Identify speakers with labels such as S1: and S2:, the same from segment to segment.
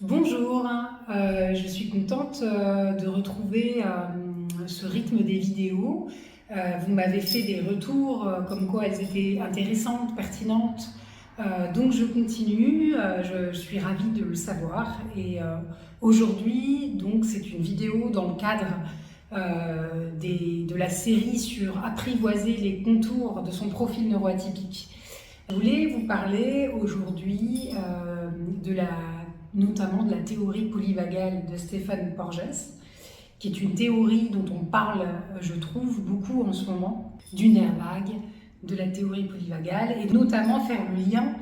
S1: Bonjour, je suis contente de retrouver ce rythme des vidéos. Vous m'avez fait des retours comme quoi elles étaient intéressantes, pertinentes. Donc je continue, je suis ravie de le savoir. Et aujourd'hui, donc c'est une vidéo dans le cadre de la série sur apprivoiser les contours de son profil neuroatypique. Je voulais vous parler aujourd'hui notamment de la théorie polyvagale de Stéphane Porges, qui est une théorie dont on parle, je trouve, beaucoup en ce moment, du nerf vague, de la théorie polyvagale, et notamment faire le lien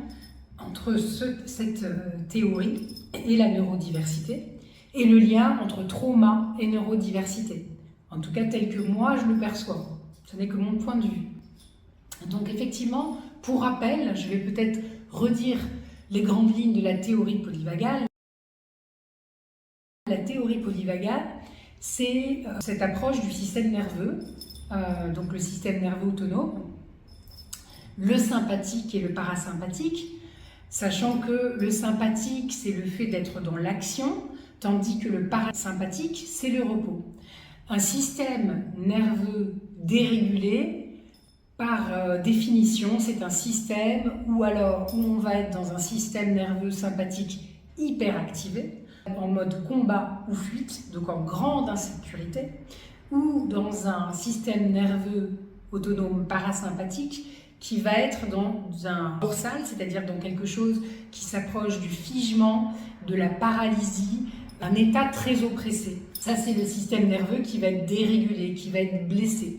S1: entre cette théorie et la neurodiversité, et le lien entre trauma et neurodiversité, en tout cas tel que moi je le perçois. Ce n'est que mon point de vue. Donc effectivement, pour rappel, je vais peut-être redire les grandes lignes de la théorie polyvagale. La théorie polyvagale, c'est cette approche du système nerveux, donc le système nerveux autonome, le sympathique et le parasympathique, sachant que le sympathique, c'est le fait d'être dans l'action, tandis que le parasympathique, c'est le repos. Un système nerveux dérégulé, par définition, c'est un système où on va être dans un système nerveux sympathique hyperactivé, en mode combat ou fuite, donc en grande insécurité, ou dans un système nerveux autonome parasympathique qui va être dans un dorsal, c'est-à-dire dans quelque chose qui s'approche du figement, de la paralysie, d'un état très oppressé. Ça, c'est le système nerveux qui va être dérégulé, qui va être blessé.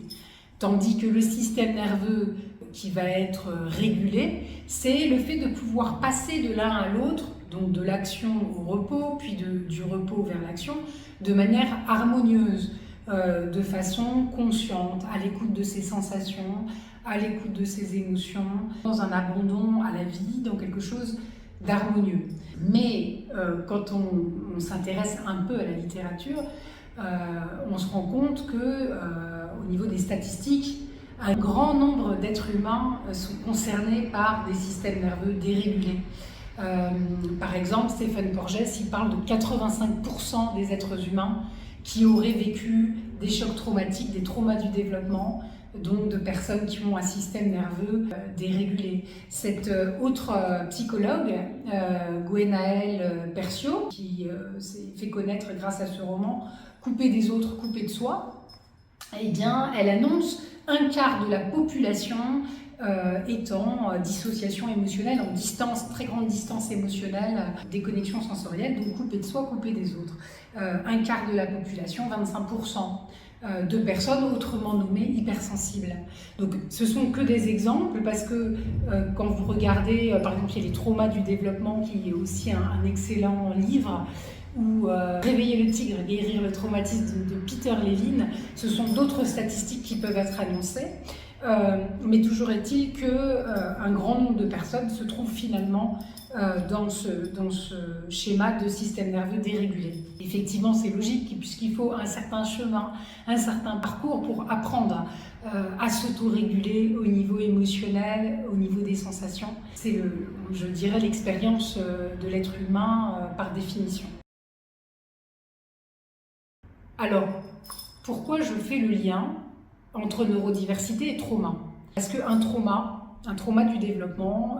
S1: Tandis que le système nerveux qui va être régulé, c'est le fait de pouvoir passer de l'un à l'autre, donc de l'action au repos, puis du repos vers l'action, de manière harmonieuse, de façon consciente, à l'écoute de ses sensations, à l'écoute de ses émotions, dans un abandon à la vie, dans quelque chose d'harmonieux. Mais quand on s'intéresse un peu à la littérature, on se rend compte que au niveau des statistiques, un grand nombre d'êtres humains sont concernés par des systèmes nerveux dérégulés. Par exemple, Stéphane Porges, il parle de 85% des êtres humains qui auraient vécu des chocs traumatiques, des traumas du développement, donc de personnes qui ont un système nerveux dérégulé. Cette autre psychologue, Gwenaëlle Perciot, qui s'est fait connaître grâce à ce roman, Coupé des autres, coupé de soi, eh bien, elle annonce un quart de la population étant en dissociation émotionnelle, en distance, très grande distance émotionnelle, déconnexion sensorielle, donc coupé de soi, coupé des autres. Un quart de la population, 25% de personnes autrement nommées hypersensibles. Donc ce sont que des exemples parce que quand vous regardez, par exemple, il y a les traumas du développement qui est aussi un excellent livre, ou Réveiller le tigre, guérir le traumatisme de Peter Levine, ce sont d'autres statistiques qui peuvent être annoncées. Mais toujours est-il qu'un grand nombre de personnes se trouvent finalement dans ce schéma de système nerveux dérégulé. Effectivement, c'est logique puisqu'il faut un certain chemin, un certain parcours pour apprendre à s'autoréguler au niveau émotionnel, au niveau des sensations. C'est, je dirais, l'expérience de l'être humain par définition. Alors, pourquoi je fais le lien entre neurodiversité et trauma? Parce qu'un trauma du développement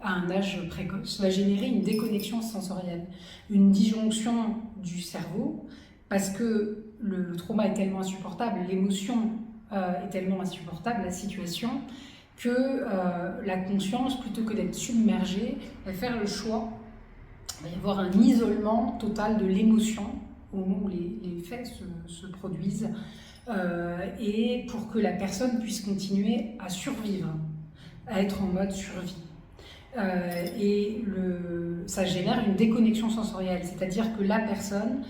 S1: à un âge précoce va générer une déconnexion sensorielle, une disjonction du cerveau, parce que le trauma est tellement insupportable, l'émotion est tellement insupportable, la situation, que la conscience, plutôt que d'être submergée, va faire le choix, il va y avoir un isolement total de l'émotion au moment où les faits se produisent, et pour que la personne puisse continuer à survivre, à être en mode survie. Ça génère une déconnexion sensorielle, c'est-à-dire que la personne,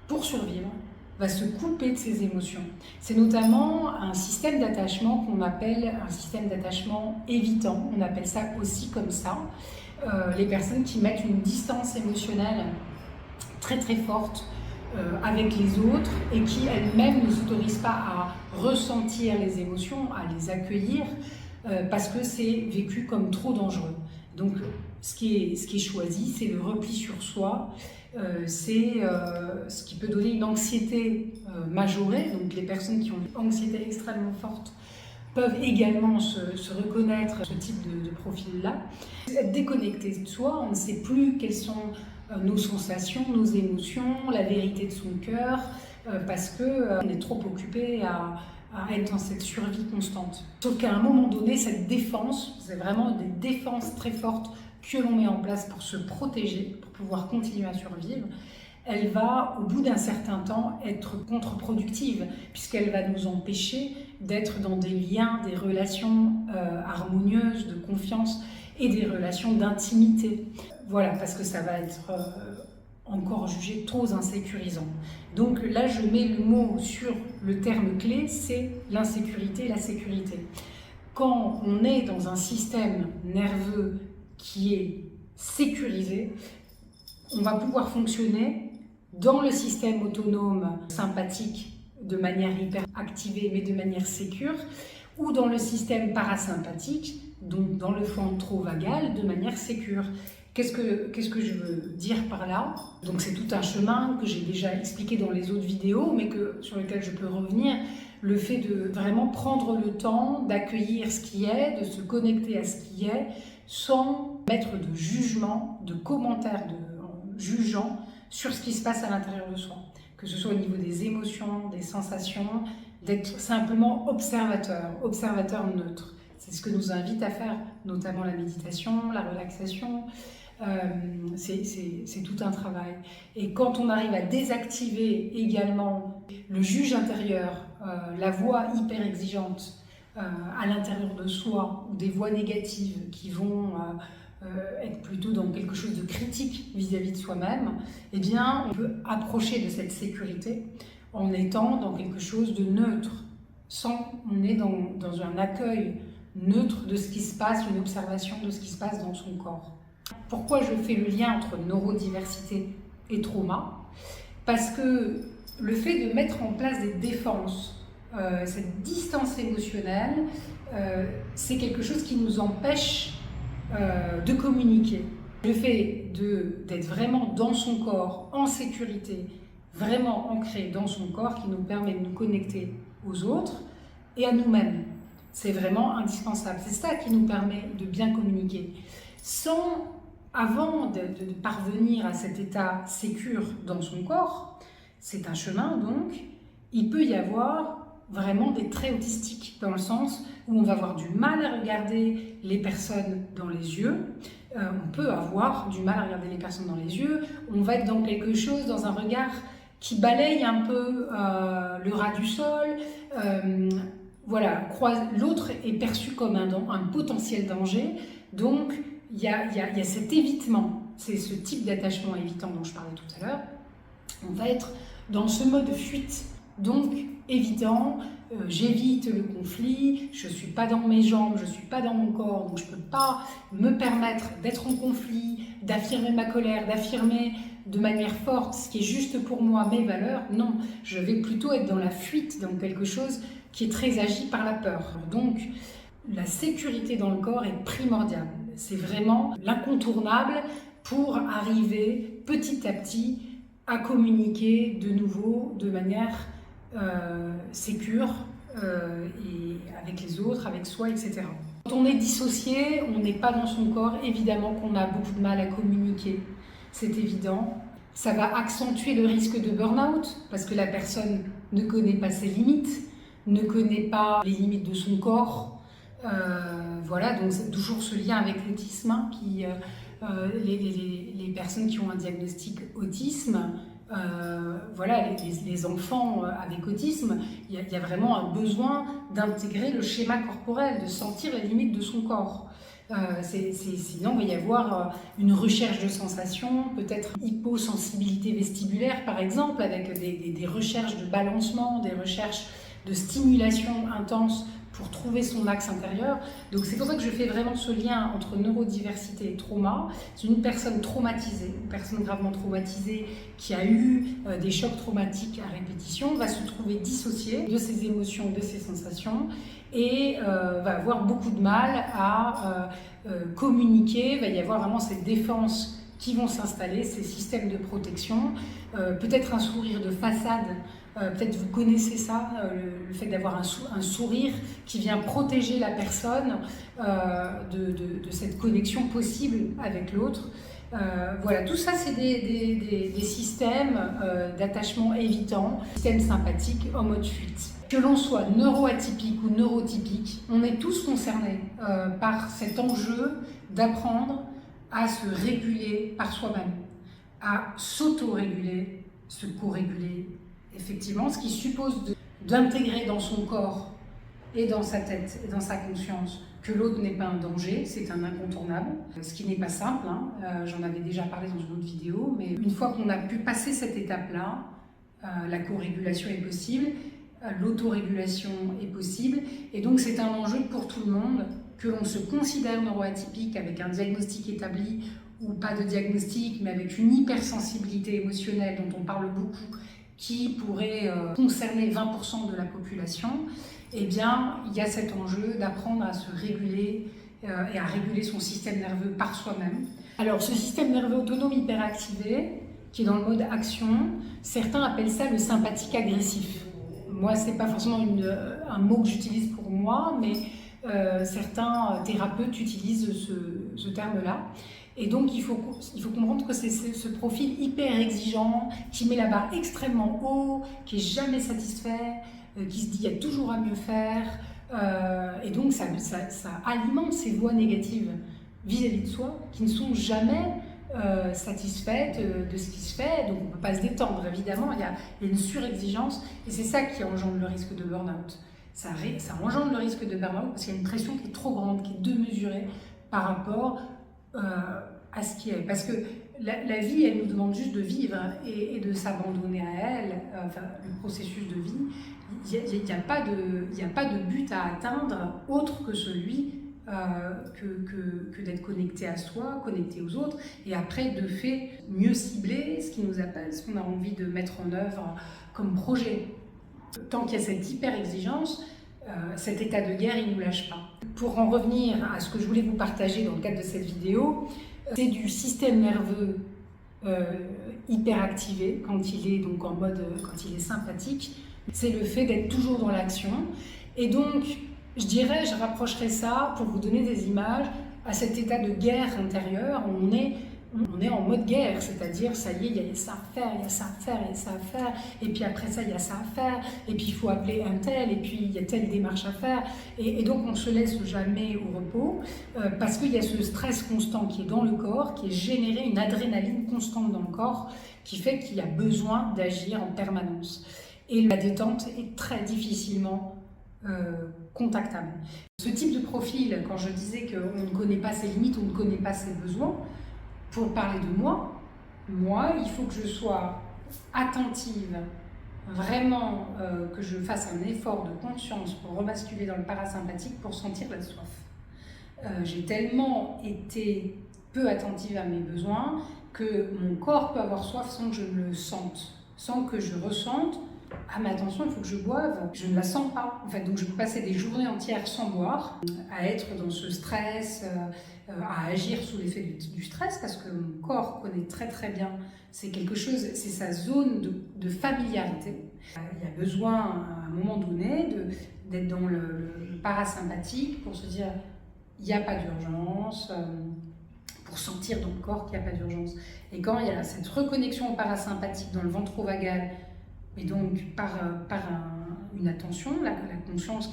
S1: pour survivre, va se couper de ses émotions. C'est notamment un système d'attachement qu'on appelle un système d'attachement évitant, on appelle ça aussi comme ça. Les personnes qui mettent une distance émotionnelle très très forte avec les autres et qui elles-mêmes ne s'autorisent pas à ressentir les émotions, à les accueillir parce que c'est vécu comme trop dangereux. Donc ce qui est choisi, c'est le repli sur soi, c'est ce qui peut donner une anxiété majorée. Donc les personnes qui ont une anxiété extrêmement forte peuvent également se reconnaître ce type de profil-là. Être déconnecté de soi, on ne sait plus quelles sont nos sensations, nos émotions, la vérité de son cœur, parce qu'on est trop occupé à être dans cette survie constante. Sauf qu'à un moment donné, cette défense, c'est vraiment des défenses très fortes que l'on met en place pour se protéger, pour pouvoir continuer à survivre, elle va, au bout d'un certain temps, être contre-productive, puisqu'elle va nous empêcher d'être dans des liens, des relations harmonieuses, de confiance et des relations d'intimité. Voilà, parce que ça va être encore jugé trop insécurisant. Donc là, je mets le mot sur le terme clé, c'est l'insécurité et la sécurité. Quand on est dans un système nerveux qui est sécurisé, on va pouvoir fonctionner dans le système autonome sympathique de manière hyper activée mais de manière sécure, ou dans le système parasympathique, donc dans le ventro vagal, de manière sécure. Qu'est-ce que je veux dire par là? Donc c'est tout un chemin que j'ai déjà expliqué dans les autres vidéos, mais sur lequel je peux revenir. Le fait de vraiment prendre le temps d'accueillir ce qui est, de se connecter à ce qui est, sans mettre de jugement, de commentaires en jugeant sur ce qui se passe à l'intérieur de soi. Que ce soit au niveau des émotions, des sensations, d'être simplement observateur neutre. C'est ce que nous invite à faire, notamment la méditation, la relaxation. C'est tout un travail. Et quand on arrive à désactiver également le juge intérieur, la voix hyper exigeante à l'intérieur de soi, ou des voix négatives qui vont être plutôt dans quelque chose de critique vis-à-vis de soi-même, eh bien, on peut approcher de cette sécurité en étant dans quelque chose de neutre. On est dans un accueil neutre de ce qui se passe, une observation de ce qui se passe dans son corps. Pourquoi je fais le lien entre neurodiversité et trauma? Parce que le fait de mettre en place des défenses, cette distance émotionnelle, c'est quelque chose qui nous empêche de communiquer. Le fait d'être vraiment dans son corps, en sécurité, vraiment ancré dans son corps, qui nous permet de nous connecter aux autres et à nous-mêmes. C'est vraiment indispensable. C'est ça qui nous permet de bien communiquer. Avant de parvenir à cet état sécure dans son corps, c'est un chemin donc, il peut y avoir vraiment des traits autistiques, dans le sens où on va avoir du mal à regarder les personnes dans les yeux, on peut avoir du mal à regarder les personnes dans les yeux, on va être dans quelque chose, dans un regard qui balaye un peu le ras du sol, voilà, l'autre est perçu comme un potentiel danger, donc il y a cet évitement, c'est ce type d'attachement évitant dont je parlais tout à l'heure, on va être dans ce mode fuite, donc évitant, j'évite le conflit, je ne suis pas dans mes jambes, je ne suis pas dans mon corps, donc je ne peux pas me permettre d'être en conflit, d'affirmer ma colère, d'affirmer de manière forte ce qui est juste pour moi, mes valeurs. Non, je vais plutôt être dans la fuite, dans quelque chose qui est très agi par la peur. Donc la sécurité dans le corps est primordiale, c'est vraiment l'incontournable pour arriver petit à petit à communiquer de nouveau de manière sécure et avec les autres, avec soi, etc. Quand on est dissocié, on n'est pas dans son corps, évidemment qu'on a beaucoup de mal à communiquer, c'est évident. Ça va accentuer le risque de burn-out parce que la personne ne connaît pas ses limites, ne connaît pas les limites de son corps. Voilà, donc c'est toujours ce lien avec l'autisme, hein, les personnes qui ont un diagnostic autisme, voilà, les enfants avec autisme, il y a vraiment un besoin d'intégrer le schéma corporel, de sentir les limites de son corps. Sinon, il va y avoir une recherche de sensations, peut-être hyposensibilité vestibulaire par exemple, avec des recherches de balancement, des recherches de stimulation intense pour trouver son axe intérieur. Donc c'est pour ça que je fais vraiment ce lien entre neurodiversité et trauma. C'est une personne traumatisée, une personne gravement traumatisée qui a eu des chocs traumatiques à répétition, va se trouver dissociée de ses émotions, de ses sensations, et va avoir beaucoup de mal à communiquer. Il va y avoir vraiment ces défenses qui vont s'installer, ces systèmes de protection, peut-être un sourire de façade. Peut-être vous connaissez ça, le fait d'avoir un sourire qui vient protéger la personne de cette connexion possible avec l'autre. Voilà, tout ça c'est des systèmes d'attachement évitant, système sympathique en mode fuite. Que l'on soit neuroatypique ou neurotypique, on est tous concernés par cet enjeu d'apprendre à se réguler par soi-même, à s'auto-réguler, se co-réguler, effectivement, ce qui suppose d'intégrer dans son corps et dans sa tête et dans sa conscience que l'autre n'est pas un danger, c'est un incontournable, ce qui n'est pas simple, hein. J'en avais déjà parlé dans une autre vidéo, mais une fois qu'on a pu passer cette étape-là, la co-régulation est possible, l'autorégulation est possible, et donc c'est un enjeu pour tout le monde, que l'on se considère neuroatypique avec un diagnostic établi ou pas de diagnostic, mais avec une hypersensibilité émotionnelle dont on parle beaucoup, qui pourrait concerner 20% de la population, eh bien, il y a cet enjeu d'apprendre à se réguler et à réguler son système nerveux par soi-même. Alors, ce système nerveux autonome hyperactivé, qui est dans le mode action, certains appellent ça le sympathique agressif. Moi, ce n'est pas forcément un mot que j'utilise pour moi, mais certains thérapeutes utilisent ce terme-là. Et donc, il faut comprendre que c'est ce profil hyper exigeant, qui met la barre extrêmement haut, qui n'est jamais satisfait, qui se dit qu'il y a toujours à mieux faire. Et donc, ça alimente ces voix négatives vis-à-vis de soi, qui ne sont jamais satisfaites de ce qui se fait. Donc, on ne peut pas se détendre, évidemment. Il y a une surexigence. Et c'est ça qui engendre le risque de burn-out. Ça engendre le risque de burn-out parce qu'il y a une pression qui est trop grande, qui est démesurée par rapport à ce qui est. Parce que la vie, elle nous demande juste de vivre et de s'abandonner à elle, enfin, le processus de vie. Il n'y a pas de but à atteindre autre que celui que d'être connecté à soi, connecté aux autres, et après, de fait, mieux cibler ce qui nous appelle, ce qu'on a envie de mettre en œuvre comme projet. Tant qu'il y a cette hyper-exigence, cet état de guerre, il ne nous lâche pas. Pour en revenir à ce que je voulais vous partager dans le cadre de cette vidéo, c'est du système nerveux hyperactivé quand il est donc en mode, quand il est sympathique. C'est le fait d'être toujours dans l'action. Et donc, je rapprocherais ça, pour vous donner des images, à cet état de guerre intérieure où on est en mode guerre, c'est-à-dire, ça y est, il y a ça à faire, il y a ça à faire, il y a ça à faire, et puis après ça, il y a ça à faire, et puis il faut appeler un tel, et puis il y a telle démarche à faire, et donc on ne se laisse jamais au repos, parce qu'il y a ce stress constant qui est dans le corps, qui est généré, une adrénaline constante dans le corps, qui fait qu'il y a besoin d'agir en permanence. Et la détente est très difficilement contactable. Ce type de profil, quand je disais qu'on ne connaît pas ses limites, on ne connaît pas ses besoins, pour parler de moi, il faut que je sois attentive, vraiment que je fasse un effort de conscience pour rebasculer dans le parasympathique pour sentir la soif. J'ai tellement été peu attentive à mes besoins que mon corps peut avoir soif sans que je le sente, sans que je ressente. Ah mais attention, il faut que je boive, je ne la sens pas. En fait, donc je peux passer des journées entières sans boire, à être dans ce stress, à agir sous l'effet du stress, parce que mon corps connaît très très bien, c'est quelque chose, c'est sa zone de familiarité. Il y a besoin à un moment donné d'être dans le parasympathique pour se dire il n'y a pas d'urgence, pour sentir dans le corps qu'il n'y a pas d'urgence. Et quand il y a cette reconnexion au parasympathique dans le ventrovagal, et donc par une attention, la conscience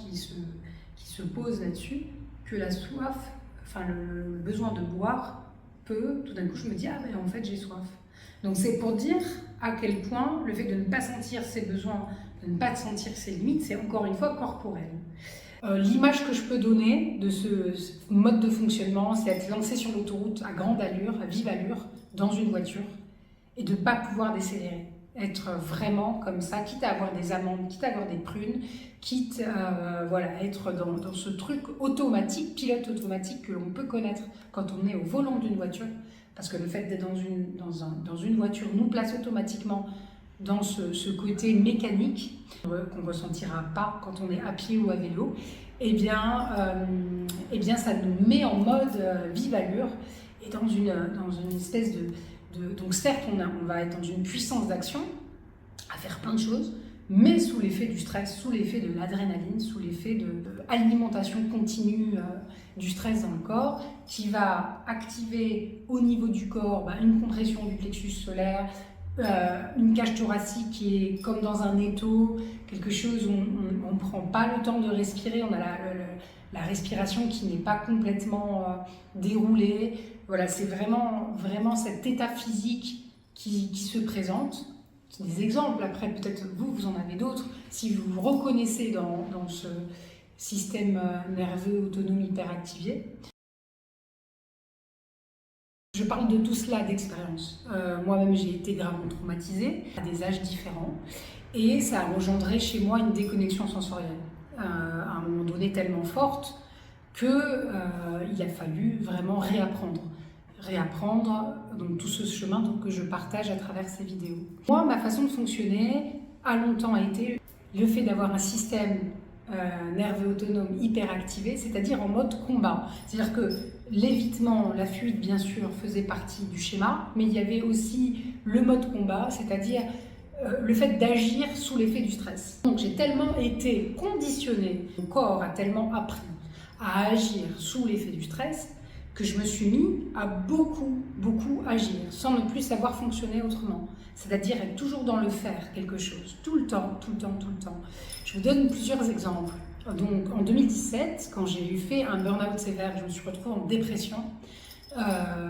S1: qui se pose là-dessus, que la soif, enfin le besoin de boire peut, tout d'un coup je me dis, ah ben en fait j'ai soif. Donc c'est pour dire à quel point le fait de ne pas sentir ses besoins, de ne pas sentir ses limites, c'est encore une fois corporel. L'image que je peux donner de ce mode de fonctionnement, c'est être lancé sur l'autoroute à grande allure, à vive allure, dans une voiture, et de ne pas pouvoir décélérer. être vraiment comme ça, quitte à avoir des amandes, quitte à avoir des prunes, quitte à être dans ce truc automatique, pilote automatique que l'on peut connaître quand on est au volant d'une voiture, parce que le fait d'être dans une voiture nous place automatiquement dans ce côté mécanique qu'on ne ressentira pas quand on est à pied ou à vélo, eh bien ça nous met en mode vive allure et dans une espèce de... Donc certes, on va être dans une puissance d'action, à faire plein de choses, mais sous l'effet du stress, sous l'effet de l'adrénaline, sous l'effet de l'alimentation continue du stress dans le corps, qui va activer au niveau du corps une compression du plexus solaire, une cage thoracique qui est comme dans un étau, quelque chose où on ne prend pas le temps de respirer, on a la respiration qui n'est pas complètement déroulée. Voilà, c'est vraiment cet état physique qui se présente. C'est des exemples, après peut-être vous en avez d'autres. Si vous vous reconnaissez dans ce système nerveux autonome hyperactivé. Je parle de tout cela d'expérience. Moi-même, j'ai été gravement traumatisée à des âges différents et ça a engendré chez moi une déconnexion sensorielle à un moment donné tellement forte qu'il a fallu vraiment réapprendre donc tout ce chemin que je partage à travers ces vidéos. Moi, ma façon de fonctionner a longtemps été le fait d'avoir un système nerveux autonome hyperactivé, c'est-à-dire en mode combat. C'est-à-dire que l'évitement, la fuite, bien sûr, faisait partie du schéma, mais il y avait aussi le mode combat, c'est-à-dire le fait d'agir sous l'effet du stress. Donc j'ai tellement été conditionnée, mon corps a tellement appris à agir sous l'effet du stress, que je me suis mis à beaucoup agir, sans ne plus savoir fonctionner autrement. C'est-à-dire être toujours dans le faire quelque chose, tout le temps. Je vous donne plusieurs exemples. Donc en 2017, quand j'ai fait un burn-out sévère, je me suis retrouvée en dépression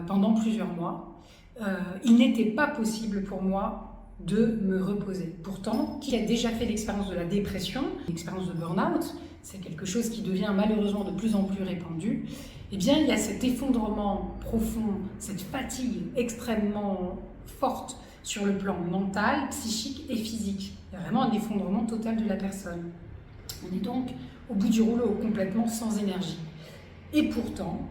S1: pendant plusieurs mois. Il n'était pas possible pour moi de me reposer. Pourtant, qui a déjà fait l'expérience de la dépression, l'expérience de burn-out, c'est quelque chose qui devient malheureusement de plus en plus répandu, eh bien il y a cet effondrement profond, cette fatigue extrêmement forte sur le plan mental, psychique et physique. Il y a vraiment un effondrement total de la personne. On est donc au bout du rouleau, complètement sans énergie. Et pourtant,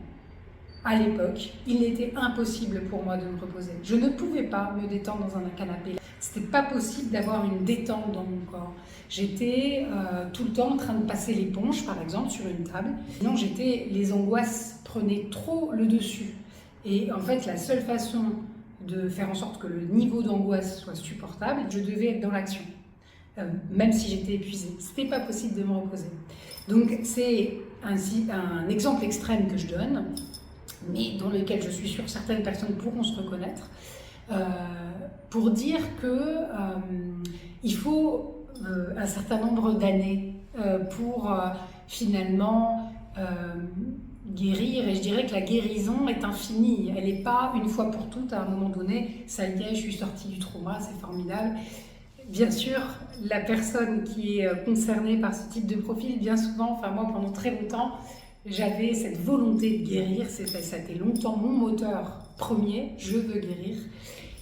S1: à l'époque, il était impossible pour moi de me reposer. Je ne pouvais pas me détendre dans un canapé. C'était pas possible d'avoir une détente dans mon corps. J'étais tout le temps en train de passer l'éponge, par exemple, sur une table. Sinon, les angoisses prenaient trop le dessus. Et en fait, la seule façon de faire en sorte que le niveau d'angoisse soit supportable, je devais être dans l'action. Même si j'étais épuisée. C'était pas possible de me reposer. Donc, c'est un exemple extrême que je donne, mais dans lequel je suis sûre certaines personnes pourront se reconnaître, pour dire qu'il faut un certain nombre d'années pour finalement guérir, et je dirais que la guérison est infinie, elle n'est pas une fois pour toutes, à un moment donné, ça y est, je suis sortie du trauma, c'est formidable. Bien sûr, la personne qui est concernée par ce type de profil, bien souvent, enfin moi pendant très longtemps, j'avais cette volonté de guérir, ça a été longtemps mon moteur premier, je veux guérir,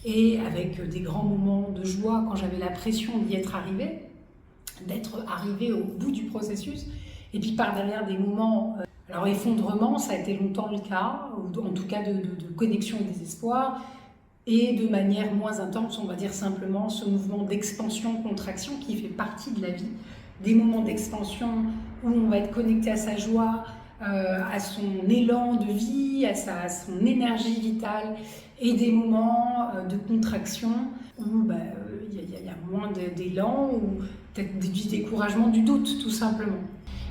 S1: et avec des grands moments de joie quand j'avais la pression d'y être arrivée, d'être arrivée au bout du processus, et puis par derrière des moments, alors effondrement, ça a été longtemps le cas, ou en tout cas de connexion au désespoir, et de manière moins intense, on va dire simplement ce mouvement d'expansion-contraction qui fait partie de la vie, des moments d'expansion où on va être connecté à sa joie, à son élan de vie, à son énergie vitale, et des moments de contraction où il y a moins d'élan, ou peut-être du découragement, du doute tout simplement.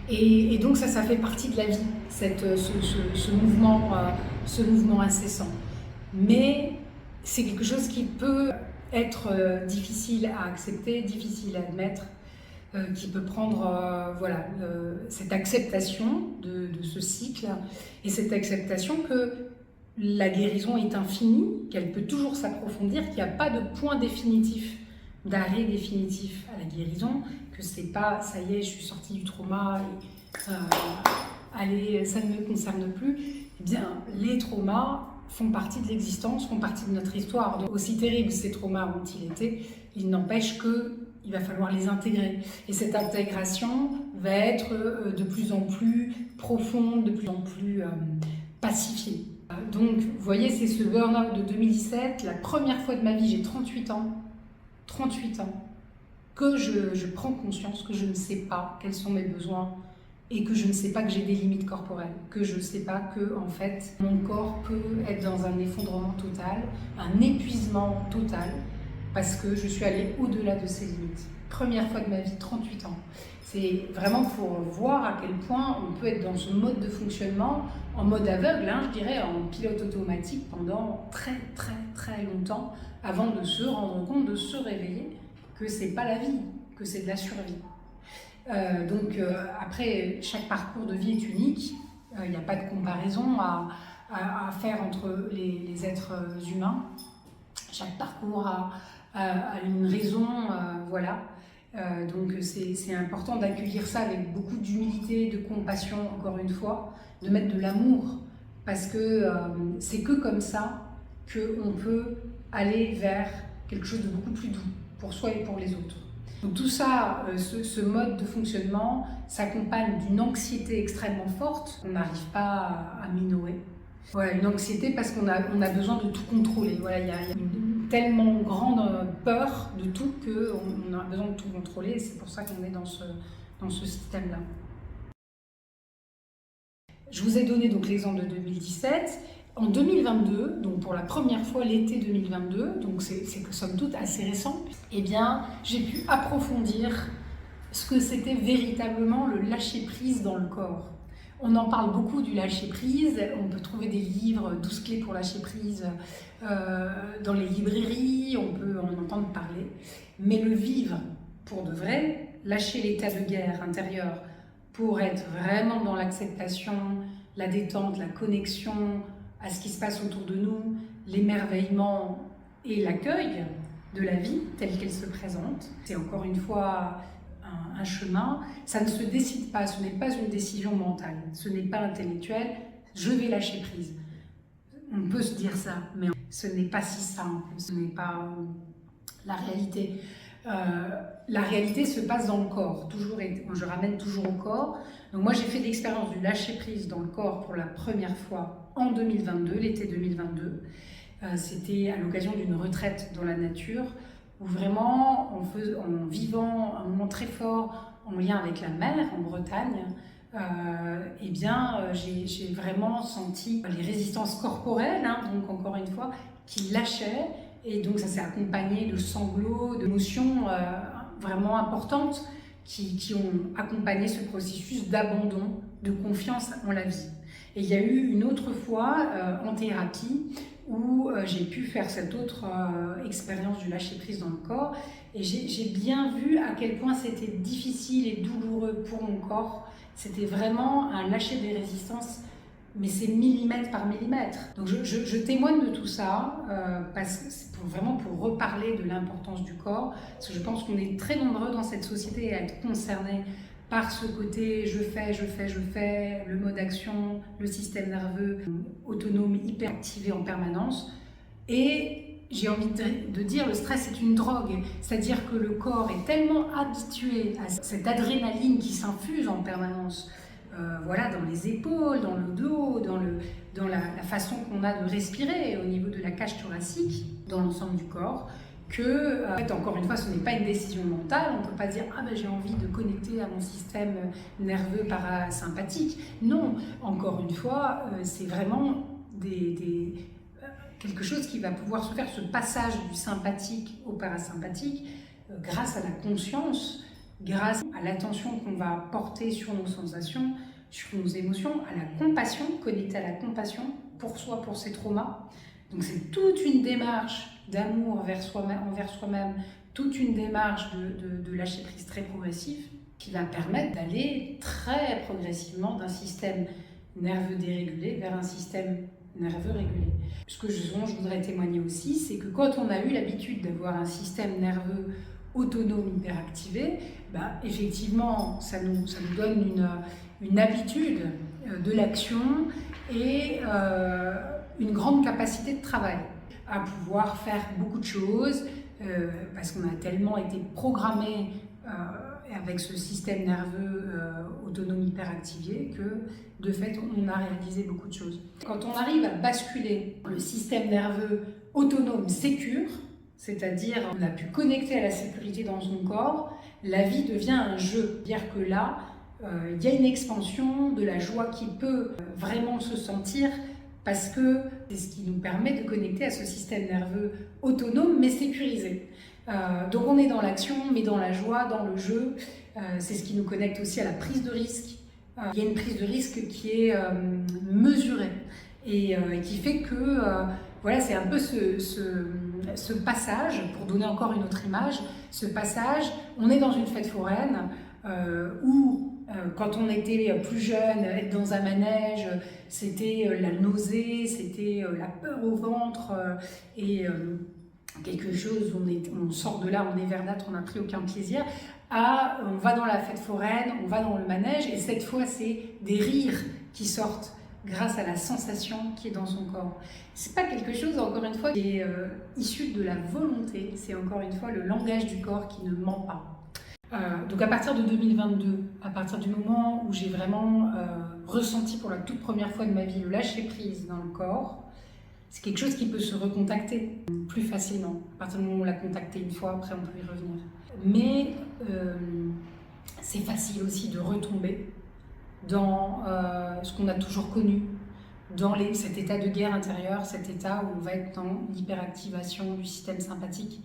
S1: Et donc ça fait partie de la vie, ce mouvement incessant. Mais c'est quelque chose qui peut être difficile à accepter, difficile à admettre, qui peut prendre cette acceptation de ce cycle, et cette acceptation que la guérison est infinie, qu'elle peut toujours s'approfondir, qu'il n'y a pas de point définitif, d'arrêt définitif à la guérison, que c'est pas ça y est, je suis sortie du trauma, et, allez, ça ne me concerne plus. Eh bien, les traumas font partie de l'existence, font partie de notre histoire. Donc, aussi terribles ces traumas ont-ils été, il n'empêche qu'il va falloir les intégrer. Et cette intégration va être de plus en plus profonde, de plus en plus pacifiée. Donc, vous voyez, c'est ce burn-out de 2017, la première fois de ma vie, j'ai 38 ans, que je prends conscience que je ne sais pas quels sont mes besoins et que je ne sais pas que j'ai des limites corporelles, que je ne sais pas que, en fait, mon corps peut être dans un effondrement total, un épuisement total, parce que je suis allée au-delà de ses limites. Première fois de ma vie, 38 ans. C'est vraiment pour voir à quel point on peut être dans ce mode de fonctionnement, en mode aveugle, je dirais, en pilote automatique pendant très longtemps, avant de se rendre compte, de se réveiller, que c'est pas la vie, que c'est de la survie. Après, chaque parcours de vie est unique, il n'y a pas de comparaison à faire entre les êtres humains. Chaque parcours a une raison, voilà. Donc c'est important d'accueillir ça avec beaucoup d'humilité, de compassion, encore une fois, de mettre de l'amour, parce que c'est que comme ça qu'on peut aller vers quelque chose de beaucoup plus doux, pour soi et pour les autres. Donc tout ça, ce mode de fonctionnement s'accompagne d'une anxiété extrêmement forte qu'on n'arrive pas à minorer. Voilà, une anxiété parce qu'on a besoin de tout contrôler. Voilà, il y a une tellement grande peur de tout qu'on a besoin de tout contrôler, et c'est pour ça qu'on est dans ce système-là. Je vous ai donné donc l'exemple de 2017. En 2022, donc pour la première fois l'été 2022, donc c'est que somme toute assez récent, eh bien j'ai pu approfondir ce que c'était véritablement le lâcher-prise dans le corps. On en parle beaucoup du lâcher-prise, on peut trouver des livres, 12 clés pour lâcher-prise dans les librairies, on peut en entendre parler, mais le vivre pour de vrai, lâcher l'état de guerre intérieur pour être vraiment dans l'acceptation, la détente, la connexion à ce qui se passe autour de nous, l'émerveillement et l'accueil de la vie telle qu'elle se présente. C'est encore une fois un chemin, ça ne se décide pas, ce n'est pas une décision mentale, ce n'est pas intellectuel, je vais lâcher prise. On peut se dire ça, mais ce n'est pas si simple, ce n'est pas la réalité. La réalité se passe dans le corps, je ramène toujours au corps. Donc moi j'ai fait l'expérience du lâcher prise dans le corps pour la première fois en 2022, l'été 2022. C'était à l'occasion d'une retraite dans la nature, où vraiment en vivant un moment très fort en lien avec la mer en Bretagne, eh bien j'ai vraiment senti les résistances corporelles, donc encore une fois, qui lâchaient. Et donc ça s'est accompagné de sanglots, d'émotions vraiment importantes qui ont accompagné ce processus d'abandon, de confiance en la vie. Et il y a eu une autre fois en thérapie où j'ai pu faire cette autre expérience du lâcher-prise dans le corps, et j'ai bien vu à quel point c'était difficile et douloureux pour mon corps. C'était vraiment un lâcher des résistances, mais c'est millimètre par millimètre. Donc je témoigne de tout ça, parce que c'est vraiment pour reparler de l'importance du corps, parce que je pense qu'on est très nombreux dans cette société à être concernés par ce côté je fais, le mode action, le système nerveux autonome, hyper activé en permanence. Et j'ai envie de dire, le stress est une drogue, c'est-à-dire que le corps est tellement habitué à cette adrénaline qui s'infuse en permanence, voilà, dans les épaules, dans le dos, dans la façon qu'on a de respirer au niveau de la cage thoracique, dans l'ensemble du corps, que, en fait, encore une fois, ce n'est pas une décision mentale. On ne peut pas dire « Ah ben j'ai envie de connecter à mon système nerveux parasympathique ». Non, encore une fois, c'est vraiment quelque chose qui va pouvoir se faire, ce passage du sympathique au parasympathique, grâce à la conscience, grâce à l'attention qu'on va porter sur nos sensations, sur nos émotions, à la compassion, connecter à la compassion pour soi, pour ses traumas. Donc c'est toute une démarche d'amour envers soi-même, toute une démarche de lâcher prise très progressif qui va permettre d'aller très progressivement d'un système nerveux dérégulé vers un système nerveux régulé. Ce que je voudrais témoigner aussi, c'est que quand on a eu l'habitude d'avoir un système nerveux autonome hyperactivé, effectivement, ça nous donne une habitude de l'action et une grande capacité de travail, à pouvoir faire beaucoup de choses, parce qu'on a tellement été programmé avec ce système nerveux autonome hyperactivé que de fait on a réalisé beaucoup de choses. Quand on arrive à basculer le système nerveux autonome sécure, c'est-à-dire on a pu connecter à la sécurité dans son corps, la vie devient un jeu. C'est-à-dire que là, il y a une expansion de la joie qui peut vraiment se sentir parce que c'est ce qui nous permet de connecter à ce système nerveux autonome mais sécurisé. Donc on est dans l'action, mais dans la joie, dans le jeu. C'est ce qui nous connecte aussi à la prise de risque. Il y a une prise de risque qui est mesurée et qui fait que voilà, c'est un peu ce passage, pour donner encore une autre image, ce passage, on est dans une fête foraine où quand on était plus jeune, être dans un manège, c'était la nausée, c'était la peur au ventre et quelque chose où on sort de là, on est verdâtre, on n'a pris aucun plaisir, on va dans la fête foraine, on va dans le manège, et cette fois c'est des rires qui sortent grâce à la sensation qui est dans son corps. C'est pas quelque chose, encore une fois, qui est issu de la volonté, c'est encore une fois le langage du corps qui ne ment pas. Donc à partir de 2022, à partir du moment où j'ai vraiment ressenti pour la toute première fois de ma vie le lâcher prise dans le corps, c'est quelque chose qui peut se recontacter plus facilement. À partir du moment où on l'a contacté une fois, après on peut y revenir. Mais c'est facile aussi de retomber dans ce qu'on a toujours connu, dans cet état de guerre intérieure, cet état où on va être dans l'hyperactivation du système sympathique.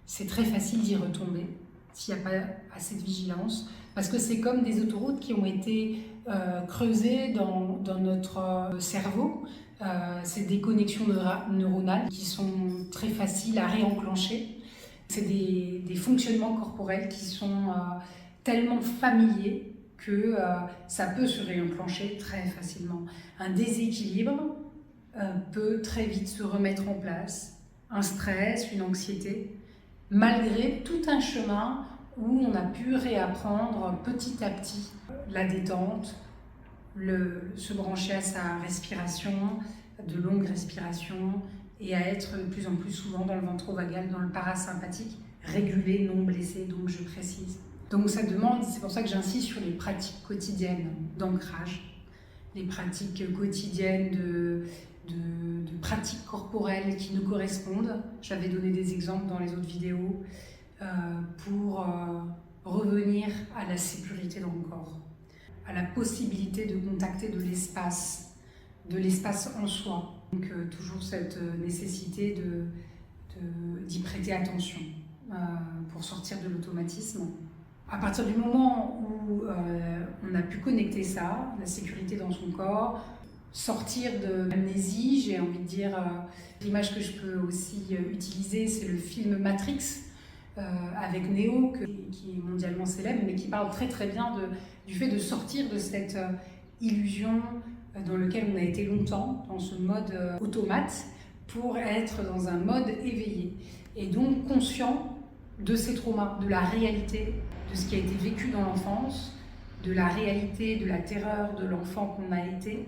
S1: C'est très facile d'y retomber s'il n'y a pas assez de vigilance, parce que c'est comme des autoroutes qui ont été creusées dans notre cerveau. C'est des connexions neuronales qui sont très faciles à réenclencher. C'est des fonctionnements corporels qui sont tellement familiers que ça peut se réenclencher très facilement. Un déséquilibre peut très vite se remettre en place, un stress, une anxiété, malgré tout un chemin où on a pu réapprendre petit à petit la détente, se brancher à sa respiration, de longues respirations, et à être de plus en plus souvent dans le ventrovagal, dans le parasympathique, régulé, non blessé, donc je précise. Donc ça demande, c'est pour ça que j'insiste sur les pratiques quotidiennes d'ancrage, les pratiques quotidiennes de pratiques corporelles qui nous correspondent. J'avais donné des exemples dans les autres vidéos pour revenir à la sécurité dans le corps, à la possibilité de contacter de l'espace en soi. Donc toujours cette nécessité d'y prêter attention pour sortir de l'automatisme. À partir du moment où on a pu connecter ça, la sécurité dans son corps, sortir de l'amnésie, j'ai envie de dire, l'image que je peux aussi utiliser, c'est le film Matrix avec Neo, qui est mondialement célèbre, mais qui parle très très bien du fait de sortir de cette illusion dans lequel on a été longtemps, dans ce mode automate, pour être dans un mode éveillé. Et donc conscient de ces traumas, de la réalité, de ce qui a été vécu dans l'enfance, de la réalité, de la terreur de l'enfant qu'on a été,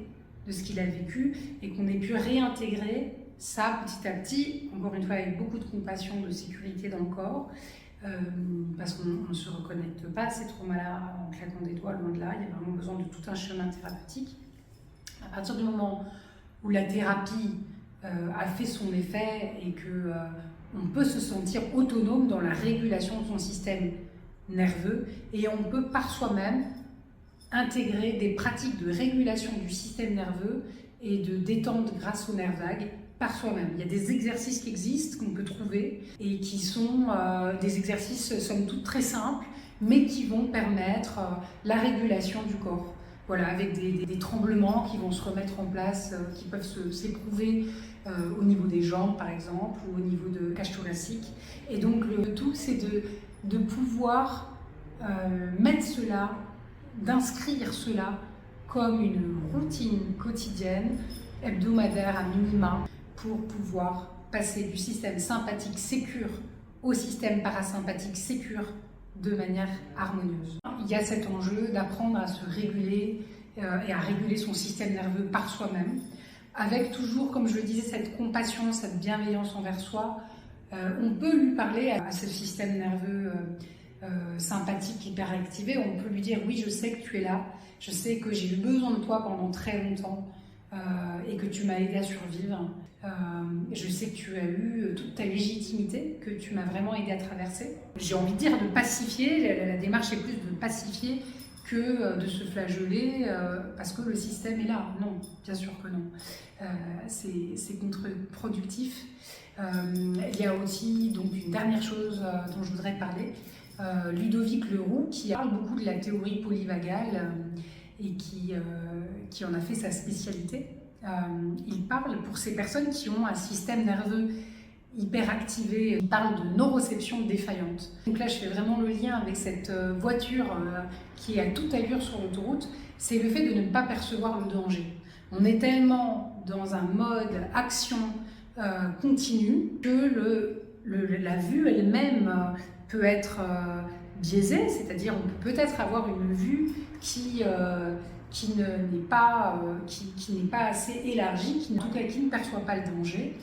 S1: de ce qu'il a vécu, et qu'on ait pu réintégrer ça petit à petit, encore une fois avec beaucoup de compassion, de sécurité dans le corps, parce qu'on ne se reconnecte pas à ces traumas-là en claquant des doigts, loin de là, il y a vraiment besoin de tout un chemin thérapeutique. À partir du moment où la thérapie a fait son effet et que on peut se sentir autonome dans la régulation de son système nerveux, et on peut par soi-même intégrer des pratiques de régulation du système nerveux et de détente grâce aux nerfs vagues par soi-même. Il y a des exercices qui existent, qu'on peut trouver, et qui sont des exercices somme toute très simples, mais qui vont permettre la régulation du corps. Voilà, avec des tremblements qui vont se remettre en place, qui peuvent s'éprouver au niveau des jambes par exemple, ou au niveau de la cage thoracique. Et donc le tout, c'est de pouvoir mettre cela, d'inscrire cela comme une routine quotidienne, hebdomadaire à minima, pour pouvoir passer du système sympathique sécure au système parasympathique sécure de manière harmonieuse. Il y a cet enjeu d'apprendre à se réguler et à réguler son système nerveux par soi-même, avec toujours, comme je le disais, cette compassion, cette bienveillance envers soi. On peut lui parler à ce système nerveux sympathique, hyperactivé, on peut lui dire oui, je sais que tu es là, je sais que j'ai eu besoin de toi pendant très longtemps et que tu m'as aidé à survivre. Je sais que tu as eu toute ta légitimité, que tu m'as vraiment aidé à traverser. J'ai envie de dire de pacifier, la démarche est plus de pacifier que de se flageoler parce que le système est là. Non, bien sûr que non. C'est contre-productif. Il y a aussi donc une dernière chose dont je voudrais parler, Ludovic Leroux, qui parle beaucoup de la théorie polyvagale et qui en a fait sa spécialité. Il parle pour ces personnes qui ont un système nerveux hyperactivé, il parle de neuroception défaillante. Donc là, je fais vraiment le lien avec cette voiture qui est à toute allure sur l'autoroute, c'est le fait de ne pas percevoir le danger. On est tellement dans un mode action continue que la vue elle-même peut être biaisée, c'est-à-dire on peut peut-être avoir une vue qui n'est pas assez élargie, en tout cas qui ne perçoit pas le danger,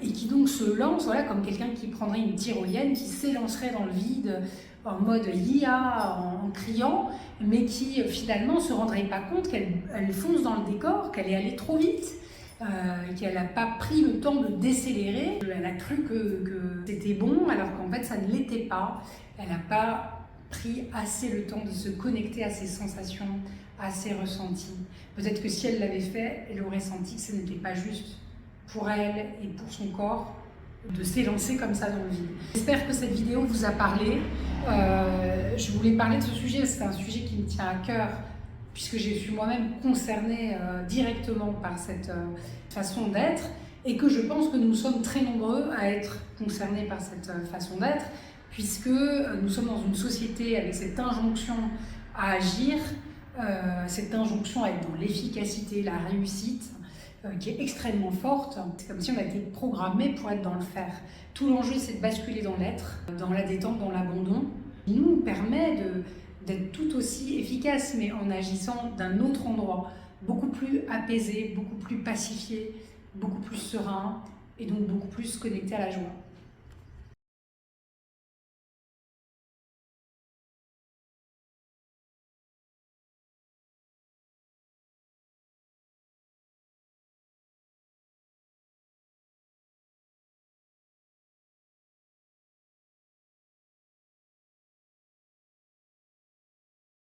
S1: et qui donc se lance, voilà, comme quelqu'un qui prendrait une tyrolienne, qui s'élancerait dans le vide en mode IA, en criant, mais qui finalement ne se rendrait pas compte qu'elle fonce dans le décor, qu'elle est allée trop vite, qu'elle n'a pas pris le temps de décélérer. Elle a cru que c'était bon, alors qu'en fait ça ne l'était pas. Elle n'a pas pris assez le temps de se connecter à ses sensations, à ses ressentis. Peut-être que si elle l'avait fait, elle aurait senti que ce n'était pas juste pour elle et pour son corps de s'élancer comme ça dans le vide. J'espère que cette vidéo vous a parlé. Je voulais parler de ce sujet, c'est un sujet qui me tient à cœur puisque je suis moi-même concernée directement par cette façon d'être et que je pense que nous sommes très nombreux à être concernés par cette façon d'être puisque nous sommes dans une société avec cette injonction à agir, cette injonction à être dans l'efficacité, la réussite, qui est extrêmement forte. C'est comme si on a été programmé pour être dans le faire. Tout l'enjeu, c'est de basculer dans l'être, dans la détente, dans l'abandon. Il nous permet d'être tout aussi efficace, mais en agissant d'un autre endroit, beaucoup plus apaisé, beaucoup plus pacifié, beaucoup plus serein, et donc beaucoup plus connecté à la joie.